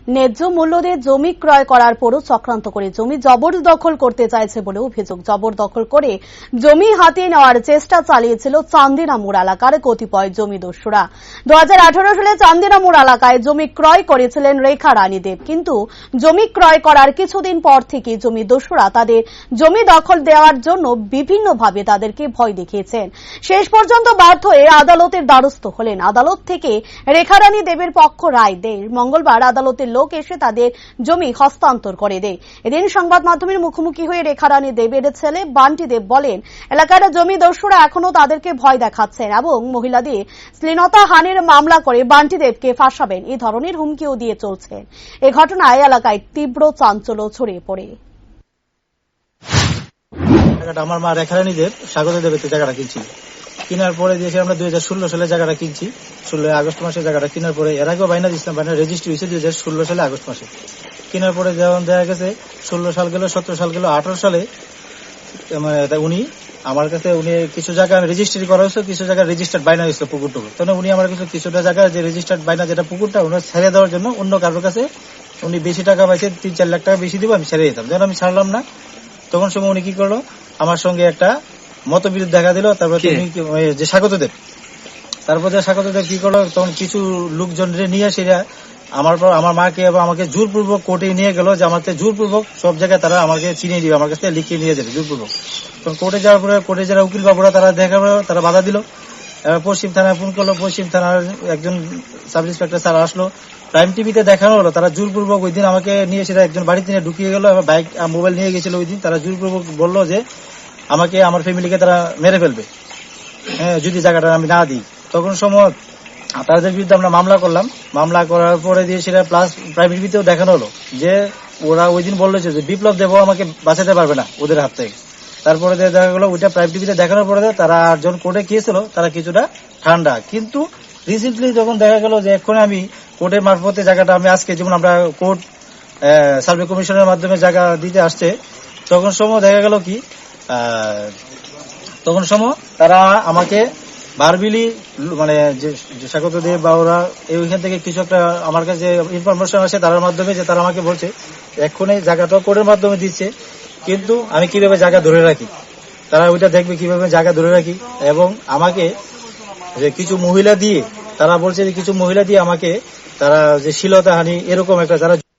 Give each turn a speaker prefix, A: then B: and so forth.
A: ন্যায্য মূল্য দিয়ে জমি ক্রয় করার পরও চক্রান্ত করে জমি জবরদখল করতে চাইছে বলে অভিযোগ। জবরদখল করে জমি হাতিয়ে নেওয়ার চেষ্টা চালিয়েছিল চান্দিনা মোড় এলাকার কতিপয় জমিদস্যুরা। 2018 সালে চান্দিনা মোড় এলাকায় জমি ক্রয় করেছিলেন রেখা রানী দেব, কিন্তু জমি ক্রয় করার কিছুদিন পর থেকে জমিদস্যুরা তাদের জমি দখল দেওয়ার জন্য বিভিন্নভাবে তাদেরকে ভয় দেখিয়েছেন। শেষ পর্যন্ত বাধ্য হয়ে আদালতের দ্বারস্থ হলেন। আদালত থেকে রেখা রানী দেবের পক্ষ রায় দেয়। মঙ্গলবার আদালতের লোক এসে তাদের জমি হস্তান্তর করে দেয়। এদিন সংবাদ মাধ্যমের মুখোমুখি হয়ে রেখা রানী দেবের ছেলে বান্টি দেব বলেন, এলাকার জমিদস্যুরা এখনো তাদেরকে ভয় দেখাচ্ছেন এবং মহিলাদের শ্লীলতা হানির মামলা করে বান্টি দেবকে ফাঁসাবেন এই ধরনের হুমকিও দিয়ে চলছেন। এ ঘটনায় এলাকায় তীব্র চাঞ্চল্য ছড়িয়ে পড়ে।
B: আমার মা রেখা রানী দেব স্বাগত দেবের জায়গাটা কিনছি, কেনার পরে দিয়েছে আমরা 2016 সালে জায়গাটা কিনছি। 16 আগস্ট মাসে জায়গাটা কেনার পরে এর আগেও বাইনা দিচ্ছিলাম, বাইনা রেজিস্ট্রি হয়েছে 2016 সালে আগস্ট মাসে। কেনার পরে যেমন দেখা গেছে 16 সাল গেল, 17 সাল গেল, 18 সালে উনি আমার কাছে কিছু জায়গা রেজিস্ট্রি করা হয়েছে, কিছু জায়গায় রেজিস্টার্ড বাইনা হয়েছিল পুকুরটুকু। তখন উনি আমার কাছে কিছুটা জায়গা যে রেজিস্টার্ড বাইনা যেটা পুকুরটা ওনার ছেড়ে দেওয়ার জন্য অন্য কারোর কাছে উনি বেশি টাকা পাইছে, 3-4 লাখ টাকা বেশি দিব, আমি ছেড়ে দিতাম। যখন আমি ছাড়লাম না তখন সময় উনি কি করলো, আমার সঙ্গে একটা মতবিরোধ দেখা দিল। তারপরে যে স্বাগত দেব, তারপর যে স্বাগত দেব কি করলো, তখন কিছু লোকজন নিয়ে সেটা আমার মাকে এবং আমাকে জোরপূর্বক কোর্টে নিয়ে গেল, যে আমাকে জোরপূর্বক সব জায়গায় তারা আমাকে চিনিয়ে দিবে, আমার কাছ থেকে লিখিয়ে নিয়ে যাবে জোরপূর্বক। তখন কোর্টে যাওয়ার পরে কোর্টে যারা উকিল বাবুরা তারা দেখা তারা বাধা দিল। পশ্চিম থানায় ফোন করলো, পশ্চিম থানার একজন সাব ইন্সপেক্টর স্যার আসলো, প্রাইম টিভিতে দেখানো হলো। তারা জোরপূর্বক ওই দিন আমাকে নিয়ে সেটা একজন বাড়িতে নিয়ে ঢুকিয়ে গেল, বাইক মোবাইল নিয়ে গেছিল ওই দিন। তারা জোরপূর্বক বললো যে আমাকে আমার ফ্যামিলিকে তারা মেরে ফেলবে যদি জায়গাটা আমি না দিই। তখন সময় তাদের বিরুদ্ধে আমরা মামলা করলাম। মামলা করার পরে দিয়ে সেটা প্লাস প্রাইম টিভিতেও দেখানো হলো যে ওরা ওই দিন বললো যে বিপ্লব দেব আমাকে বাঁচাতে পারবে না ওদের হাত থেকে। তারপরে দেখা গেলো ওইটা প্রাইম টিভিতে দেখানোর পরে তারা যখন কোর্টে গিয়েছিল তারা কিছুটা ঠান্ডা। কিন্তু রিসেন্টলি যখন দেখা গেল যে এখন আমি কোর্টের মারফতে জায়গাটা আমি আজকে যেমন আমরা কোর্ট সার্ভে কমিশনের মাধ্যমে জায়গা দিতে আসছে, তখন সময় দেখা গেল কি তখন সময় তারা আমাকে বারবিলি মানে যে স্বাগত দেব বা ওরা ওইখান থেকে কিছু একটা আমার কাছে ইনফরমেশন আসে তার মাধ্যমে, যে তারা আমাকে বলছে এক্ষুনি জায়গাটা কোর্টের মাধ্যমে দিচ্ছে, কিন্তু আমি কিভাবে জায়গা ধরে রাখি, তারা ওইটা দেখবে কিভাবে জায়গা ধরে রাখি। এবং আমাকে যে কিছু মহিলা দিয়ে তারা বলছে যে কিছু মহিলা দিয়ে আমাকে তারা যে শ্লীলতা হানি এরকম একটা যারা